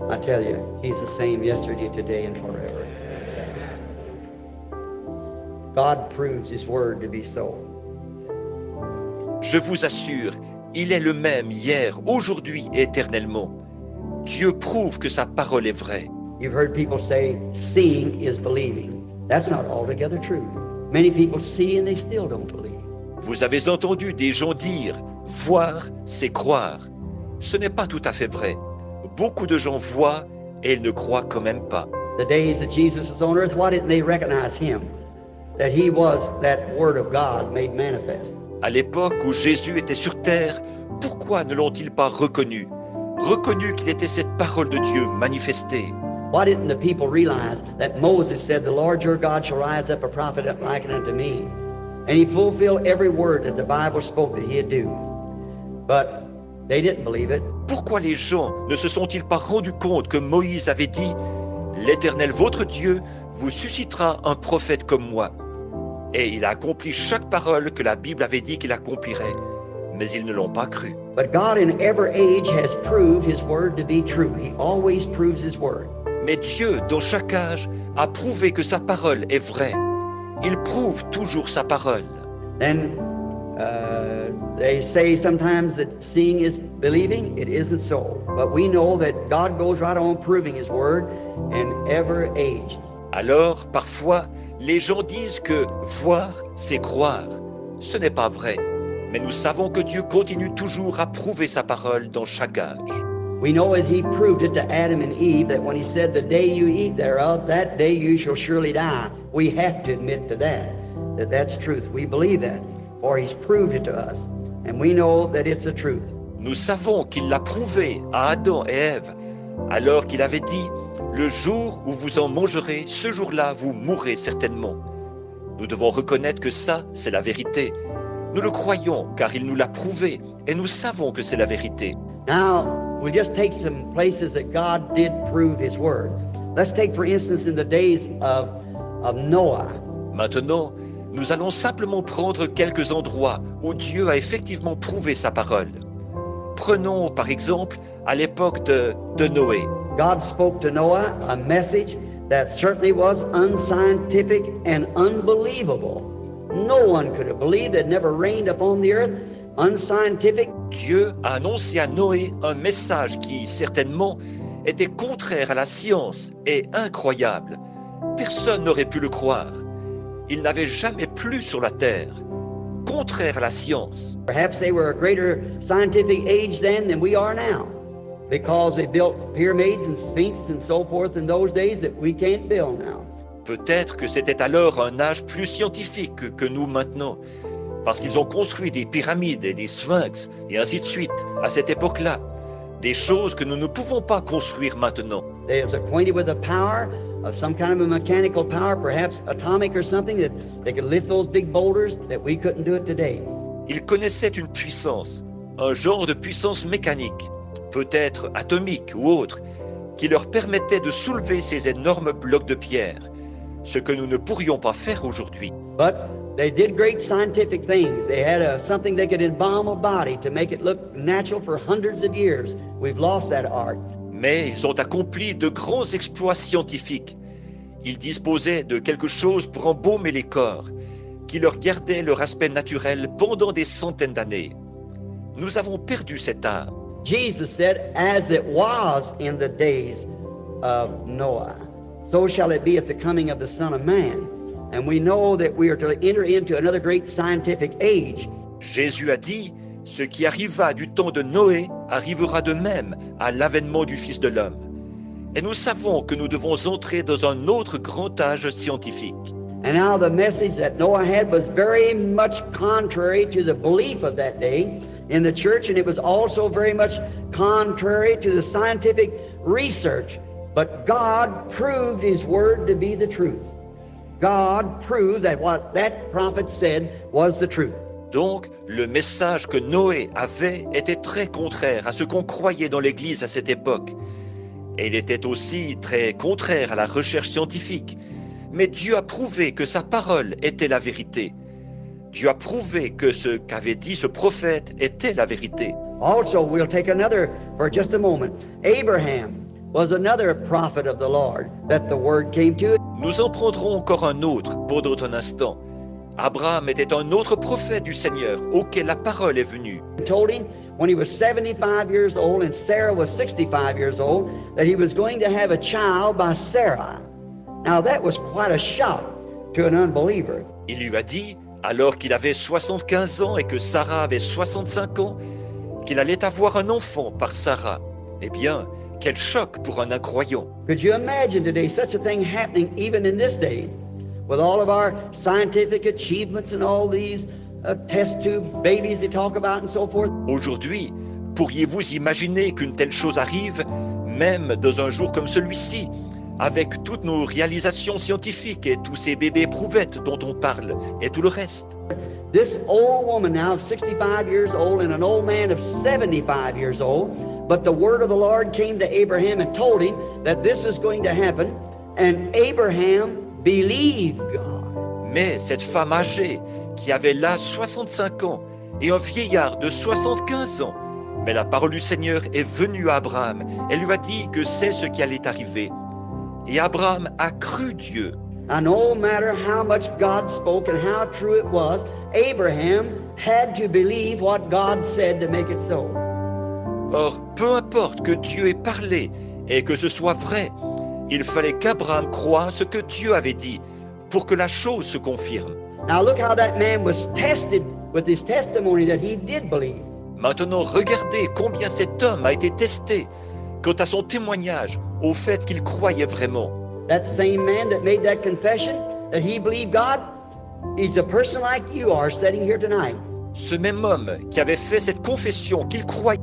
I tell you, he's the same yesterday, today, and forever. God proves his word to be so. Je vous assure, il est le même hier, aujourd'hui et éternellement. Dieu prouve que sa parole est vraie. You've heard people say, seeing is believing. That's not altogether true. Many people see and they still don't believe. Vous avez entendu des gens dire « voir, c'est croire ». Ce n'est pas tout à fait vrai. Beaucoup de gens voient et ils ne croient quand même pas. The days that Jesus was on earth, why didn't they recognize him? That he was that word of God made manifest. À l'époque où Jésus était sur terre, pourquoi ne l'ont-ils pas reconnu? Reconnu qu'il était cette parole de Dieu manifestée. Why didn't the people realize that Moses said, "The Lord your God shall rise up a prophet like unto me," and he fulfilled every word that the Bible spoke that he'd do? But they didn't believe it. Pourquoi les gens ne se sont-ils pas rendus compte que Moïse avait dit « L'Éternel votre Dieu vous suscitera un prophète comme moi » et il a accompli chaque parole que la Bible avait dit qu'il accomplirait, mais ils ne l'ont pas cru. But God in every age has proved his word to be true. He always proves his word. Mais Dieu, dans chaque âge, a prouvé que sa parole est vraie. Il prouve toujours sa parole. Then they say sometimes that seeing is believing. It isn't so. But we know that God goes right on proving his word in every age. Alors, parfois, les gens disent que voir, c'est croire. Ce n'est pas vrai. Mais nous savons que Dieu continue toujours à prouver sa parole dans chaque âge. We know that he proved it to Adam and Eve, that when he said, "The day you eat thereof, that day you shall surely die." We have to admit to that that's truth. We believe that, for he's proved it to us, and we know that it's the truth. Nous savons qu'il l'a prouvé à Adam et Ève, alors qu'il avait dit « Le jour où vous en mangerez, ce jour-là, vous mourrez certainement ». Nous devons reconnaître que ça, c'est la vérité. Nous le croyons, car il nous l'a prouvé, et nous savons que c'est la vérité. Now, we'll just take some places that God did prove his word. Let's take, for instance, in the days of Noah. Maintenant, nous allons simplement prendre quelques endroits où Dieu a effectivement prouvé sa parole. Prenons, par exemple, à l'époque de Noé. God spoke to Noah a message that certainly was unscientific and unbelievable. No one could have believed it never rained upon the earth. Unscientific. Dieu a annoncé à Noé un message qui, certainement, était contraire à la science et incroyable. Personne n'aurait pu le croire. Il n'avait jamais plu sur la terre. Contraire à la science. Perhaps they were a greater scientific age then than we are now, because they built pyramids and sphinx and so forth in those days that we can't build now. Peut-être que c'était alors un âge plus scientifique que nous maintenant, parce qu'ils ont construit des pyramides et des sphinx et ainsi de suite à cette époque-là, des choses que nous ne pouvons pas construire maintenant. They was acquainted with the power of some kind of a mechanical power, perhaps atomic or something, that they could lift those big boulders that we couldn't do it today. Ils connaissaient une puissance, un genre de puissance mécanique, peut-être atomique ou autre, qui leur permettait de soulever ces énormes blocs de pierre, ce que nous ne pourrions pas faire aujourd'hui. But they did great scientific things. They had something they could embalm a body to make it look natural for hundreds of years. We've lost that art. Mais ils ont accompli de grands exploits scientifiques. Ils disposaient de quelque chose pour embaumer les corps, qui leur gardait leur aspect naturel pendant des centaines d'années. Nous avons perdu cet art. Jesus said, "As it was in the days of Noah, so shall it be at the coming of the Son of Man." And we know that we are to enter into another great scientific age. Jésus a dit, ce qui arriva du temps de Noé arrivera de même à l'avènement du Fils de l'homme. Et nous savons que nous devons entrer dans un autre grand âge scientifique. And now the message that Noah had was very much contrary to the belief of that day in the church, and it was also very much contrary to the scientific research. But God proved his word to be the truth. God proved that what that prophet said was the truth. Donc, le message que Noé avait était très contraire à ce qu'on croyait dans l'Église à cette époque. Et il était aussi très contraire à la recherche scientifique. Mais Dieu a prouvé que sa parole était la vérité. Dieu a prouvé que ce qu'avait dit ce prophète était la vérité. Also, we'll take another for just a moment. Abraham was another prophet of the Lord that the word came to. Nous en prendrons encore un autre pour d'autres instants. Abraham était un autre prophète du Seigneur auquel la parole est venue. He told him when he was 75 years old and Sarah was 65 years old that he was going to have a child by Sarah. Now that was quite a shock to an unbeliever. Il lui a dit, alors qu'il avait 75 ans et que Sarah avait 65 ans, qu'il allait avoir un enfant par Sarah. Eh bien, quel choc pour un incroyant. Could you imagine today such a thing happening even in this day? With all of our scientific achievements and all these test tube babies they talk about and so forth. Aujourd'hui, pourriez-vous imaginer qu'une telle chose arrive, même dans un jour comme celui-ci, avec toutes nos réalisations scientifiques et tous ces bébés éprouvettes dont on parle et tout le reste? This old woman now of 65 years old and an old man of 75 years old, but the word of the Lord came to Abraham and told him that this is going to happen, and Abraham believed God. Mais cette femme âgée, qui avait là 65 ans, et un vieillard de 75 ans, mais la parole du Seigneur est venue à Abraham. Elle lui a dit que c'est ce qui allait arriver. Et Abraham a cru Dieu. Now, no matter how much God spoke and how true it was, Abraham had to believe what God said to make it so. Or, peu importe que Dieu ait parlé et que ce soit vrai, il fallait qu'Abraham croie ce que Dieu avait dit pour que la chose se confirme. Now look how that man was tested with his testimony that he did believe. Maintenant, regardez combien cet homme a été testé quant à son témoignage, au fait qu'il croyait vraiment. That same man that made that confession that he believed God, he's a person like you are sitting here tonight. Ce même homme qui avait fait cette confession qu'il croyait